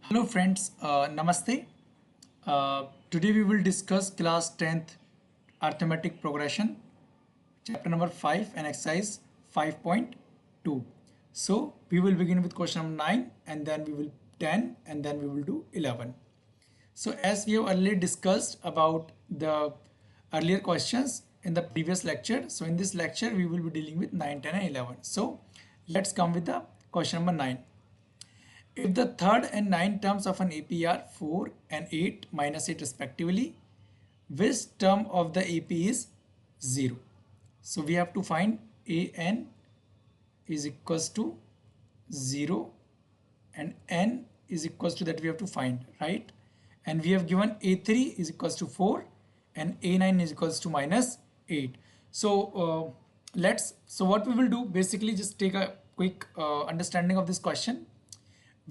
Hello friends, Namaste. Today we will discuss class 10th Arithmetic Progression, chapter number 5 and exercise 5.2. So we will begin with question number 9 and then we will 10 and then we will do 11. So as we have earlier discussed about the earlier questions in the previous lecture, so in this lecture we will be dealing with 9, 10 and 11. So let's come with the question number 9. If the third and ninth terms of an AP are 4 and 8 minus 8 respectively, which term of the AP is 0? So we have to find an is equals to 0 and n is equals to that we have to find, right? And we have given a3 is equals to 4 and a9 is equals to minus 8. So what we will do, basically just take a quick understanding of this question.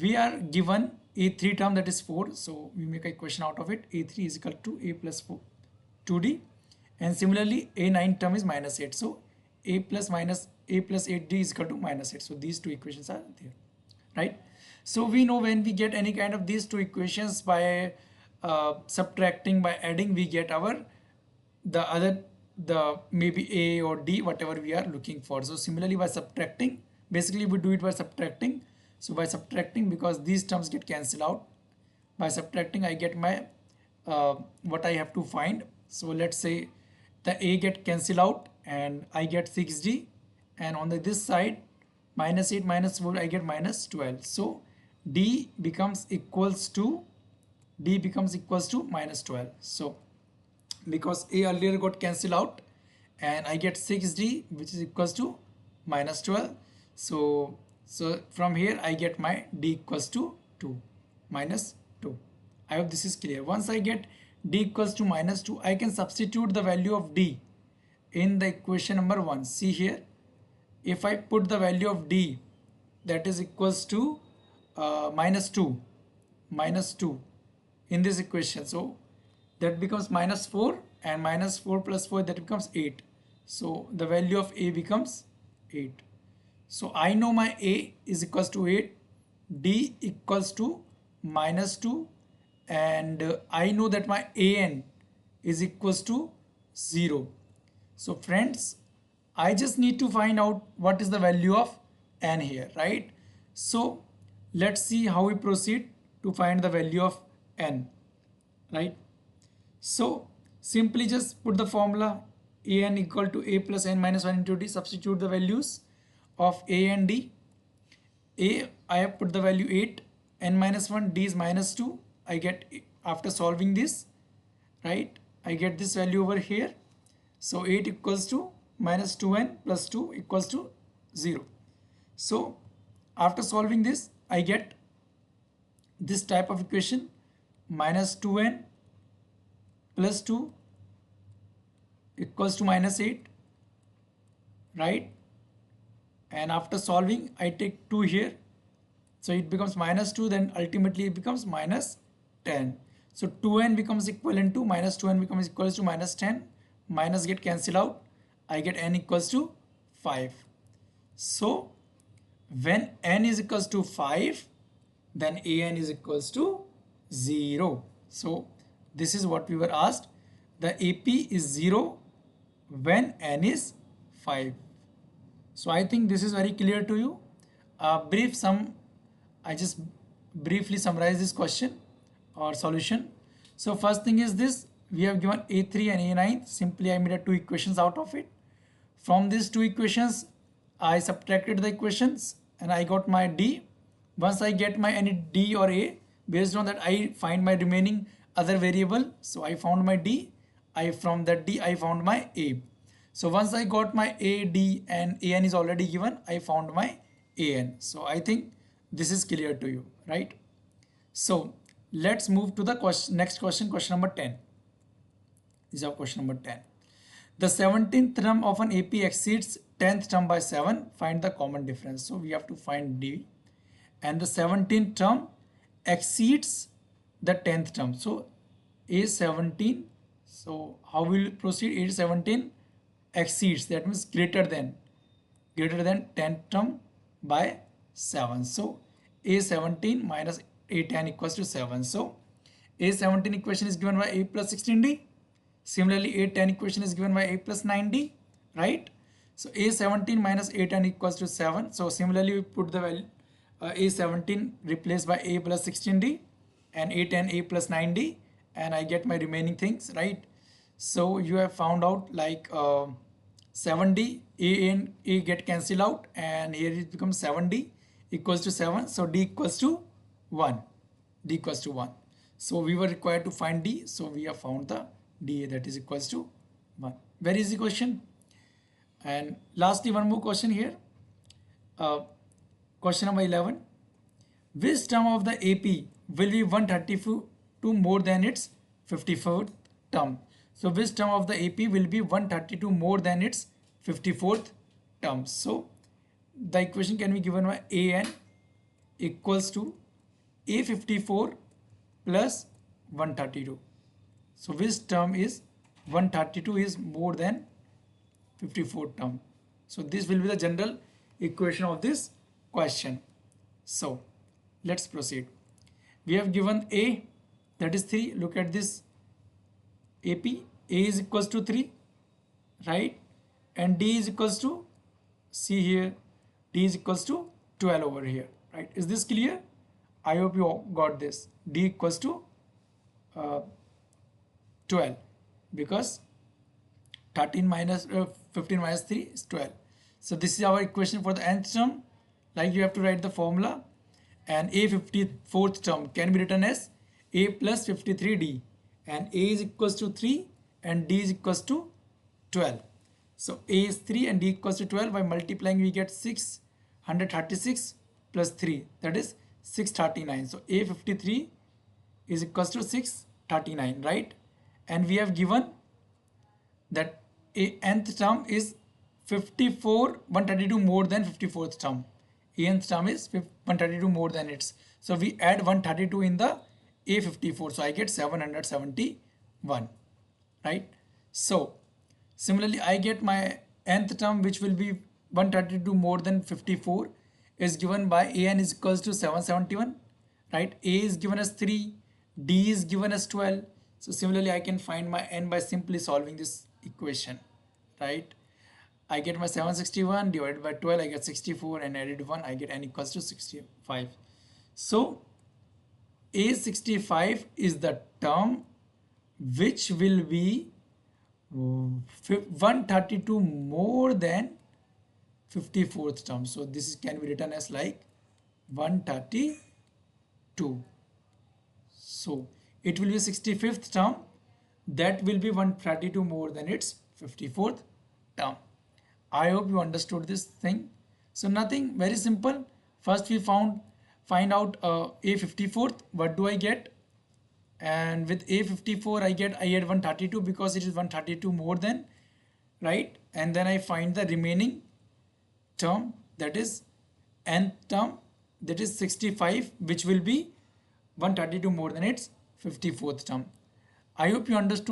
We are given a3 term, that is 4, so we make a equation out of it. A3 is equal to a plus 4 2d, and similarly a9 term is minus 8, so a plus 8d is equal to minus 8. So these two equations are there, right? So we know when we get any kind of these two equations by subtracting, by adding, we get our the maybe a or d, whatever we are looking for. So similarly by subtracting, basically we do it by subtracting. So by subtracting, because these terms get cancelled out, by subtracting I get my what I have to find. So let's say the a get cancelled out and I get 6d, and on this side minus 8 minus 4 I get minus 12. So d becomes equals to minus 12. So because a earlier got cancelled out and I get 6d which is equals to minus 12. So from here I get my d equals to 2 minus 2. I hope this is clear. Once I get d equals to minus 2, I can substitute the value of d in the equation number 1. See here, if I put the value of d, that is equals to minus 2 in this equation. So that becomes minus 4, and minus 4 plus 4, that becomes 8. So the value of a becomes 8. So I know my a is equals to 8, d equals to minus 2, and I know that my an is equals to 0. So friends, I just need to find out what is the value of n here, right? So let's see how we proceed to find the value of n, right? So simply just put the formula an equal to a plus n minus 1 into d, substitute the values of a and d. A, I have put the value 8, n minus 1, d is minus 2. I get, after solving this, right, I get this value over here. So 8 equals to minus 2n plus 2 equals to 0. So after solving this, I get this type of equation, minus 2n plus 2 equals to minus 8, right? And after solving, I take 2 here, so it becomes minus 2, then ultimately it becomes minus 10. So 2n becomes equivalent to minus 2n becomes equals to minus 10, minus get cancelled out, I get n equals to 5. So when n is equals to 5, then an is equals to 0. So this is what we were asked. The AP is 0 when n is 5. So I think this is very clear to you. I just briefly summarize this question or solution. So first thing is this, we have given a3 and a9. Simply I made two equations out of it. From these two equations, I subtracted the equations and I got my d. Once I get my any d or a, based on that I find my remaining other variable. So I found my d. From that d I found my a. So once I got my a, d and an is already given, I found my an. So I think this is clear to you, right? So let's move to the next question, question number 10. This is our question number 10. The 17th term of an AP exceeds 10th term by 7. Find the common difference. So we have to find d, and the 17th term exceeds the 10th term. So a17. So how will we proceed? A17 exceeds, that means greater than 10th term by 7. So a17 minus a10 equals to 7. So a17 equation is given by a plus 16d. Similarly, a10 equation is given by a plus 9d, right? So a17 minus a10 equals to 7. So similarly, we put the value a17 replaced by a plus 16d and a10 a plus 9d, and I get my remaining things, right? So you have found out like 7d, a and a get cancelled out, and here it becomes 7d equals to 7. So d equals to 1. D equals to 1. So we were required to find d, so we have found the dA, that is equals to 1. Very easy question. And lastly, one more question here. Question number 11. Which term of the AP will be 132 more than its 54th term? So which term of the AP will be 132 more than its 54th term? So the equation can be given by AN equals to A54 plus 132. So which term is 132 is more than 54th term? So this will be the general equation of this question. So let's proceed. We have given A, that is 3. Look at this AP. A is equals to 3, right? And D is equals to, see here, D is equals to 12 over here, right? Is this clear? I hope you got this. D equals to 12, because 13 minus 15 minus 3 is 12. So this is our equation for the nth term. Like, you have to write the formula, and a 54th term can be written as a plus 53d, and a is equals to 3 and d is equals to 12. So a is 3 and d equals to 12. By multiplying, we get 636 plus 3, that is 639. So a53 is equals to 639, right? And we have given that a nth term is 132 more than 54th term. A nth term is 132 more than its. So we add 132 in the A54. So I get 771, right? So similarly, I get my nth term, which will be 132 more than 54, is given by an is equals to 771, right? A is given as 3, D is given as 12. So similarly, I can find my n by simply solving this equation, right? I get my 761 divided by 12, I get 64, and added 1, I get n equals to 65. So A65 is the term which will be 132 more than 54th term. So this can be written as like 132. So it will be 65th term that will be 132 more than its 54th term. I hope you understood this thing. So nothing, very simple. First we find out A54th. What do I get? And with A54 I add 132 because it is 132 more than, right? And then I find the remaining term, that is nth term, that is 65, which will be 132 more than its 54th term. I hope you understood